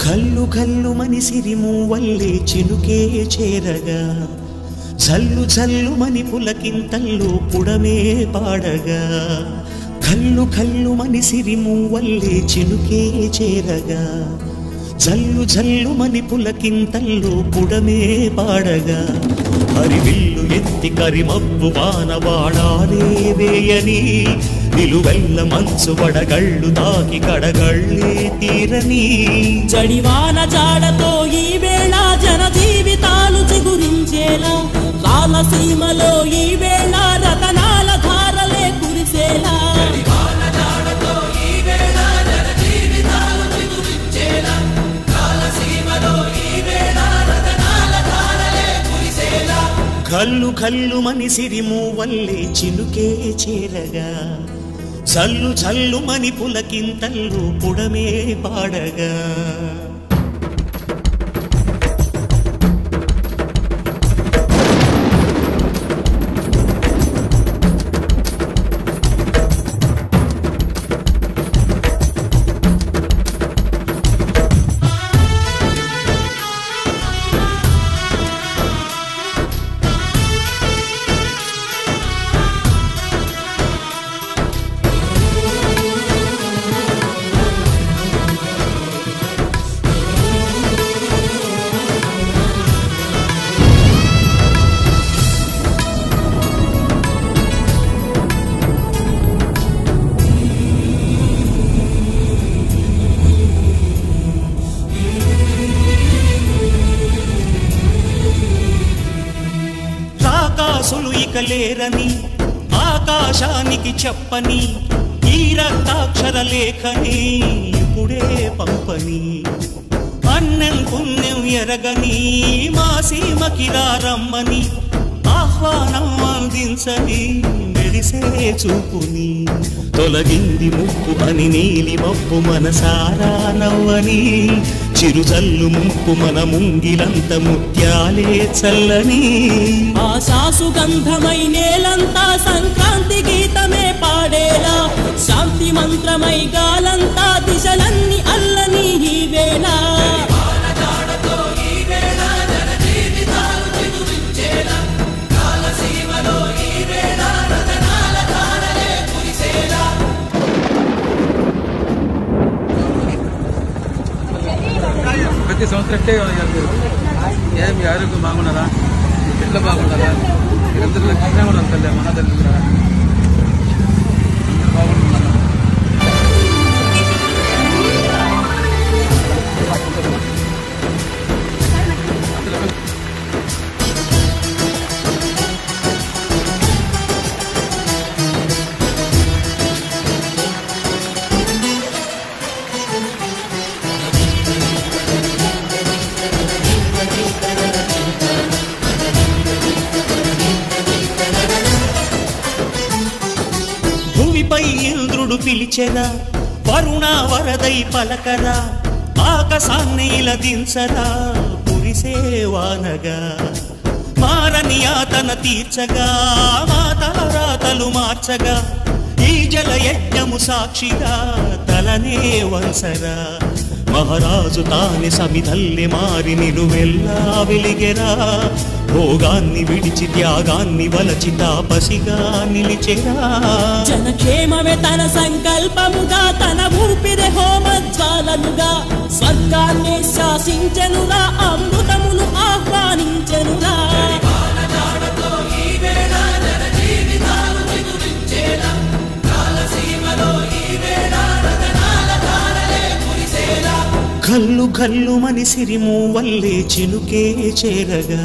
కల్లు కల్లు మని సిరిమూవల్లే చినుకే చేరగా జల్లు జల్లు మని పులకింతల్లో పుడమే పాడగా కల్లు కల్లు మని సిరిమూవల్లే చినుకే చేరగా జల్లు జల్లు మని పులకింతల్లో పుడమే పాడగా హరివిల్లు ఎత్తి కరిమబ్బు వానవాడాలే వేయని నిలువెల్ల మంచు వడగళ్ళు తాకి కడగళ్ళే తీరని జడివాన జాడతో ఈ వేళ జన జీవితాలు చిగురించేలా రాలసీమలో ఈ వేళ రతనాల ధారలే కురిసేలా కల్లు కల్లు మని సిరిమూవల్లే చినుకే చేరగా జల్లు జల్లు మని పులకింతల్లు పుడమే పాడగా లేరని ఆకాశానికి చెప్పని ఈ రక్తాక్షర లేఖని ఇప్పుడే పంపని అన్నం పుణ్యం ఎరగని మా సీమకి రమ్మని ఆహ్వానం అందించని మెరిసే చూపుని తొలగింది ముప్పు అని నీలి మప్పు మనసారా నవ్వని చిరుజల్లు ముప్పు మన ముంగిలంత ముత్యాలే చల్లని ఆశాసు గంధమై నేలంతా సంక్రాంతి గీతమే పాడేలా శాంతి మంత్రమై గాలంతా దిశలన్నీ అల్లని ఈ వేళ ప్రతి సంవత్సరం మీ ఆరోగ్యం బాగున్నారా ఎట్లా బాగున్నారా మీరందరూ క్షేమంగా ఉన్నారు తల్లి మహాతల్లి బాగుంటున్నారా ఇంద్రుడు పిలిచెరా వరుణ వరదై పలకరా ఆకాశాన్ని ఇలా దించరా పురిసే వానగా మారని యాతన తీర్చగా మాతారాతలు మార్చగా ఈ జల యజ్ఞము సాక్షిగా తలనే వంసరా మహారాజు తాని సమిధల్లి మారి నిలువెల్లా వెలిగెరా భోగాన్ని విడిచి త్యాగాన్ని వలచి తాపసిగా నిలిచెరా జనక్షేమమే తన సంకల్పముగా తన ఊపిరి హోమజ్వాలనుగా స్వర్గాన్ని శాసించెనురా అమృతమును ఆహ్వానించెనురా కల్లు కల్లు మని సిరిమూవల్లే చినుకే చేరగా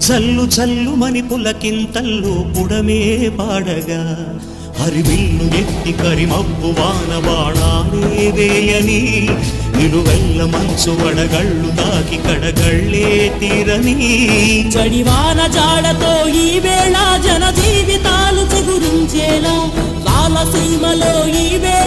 జల్లు జల్లు మని పులకింతల్లో పుడమే పాడగా హరివిల్లు ఎత్తి కరిమబ్బు వానవాడాలే వేయని నిలువెల్ల మంచు వడగళ్ళు తాకి కడగళ్ళే తీరని జడివాన జాడతో ఈ వేళ జన జీవితాలు చిగురించేలా రాలసీమలో ఈ వేళ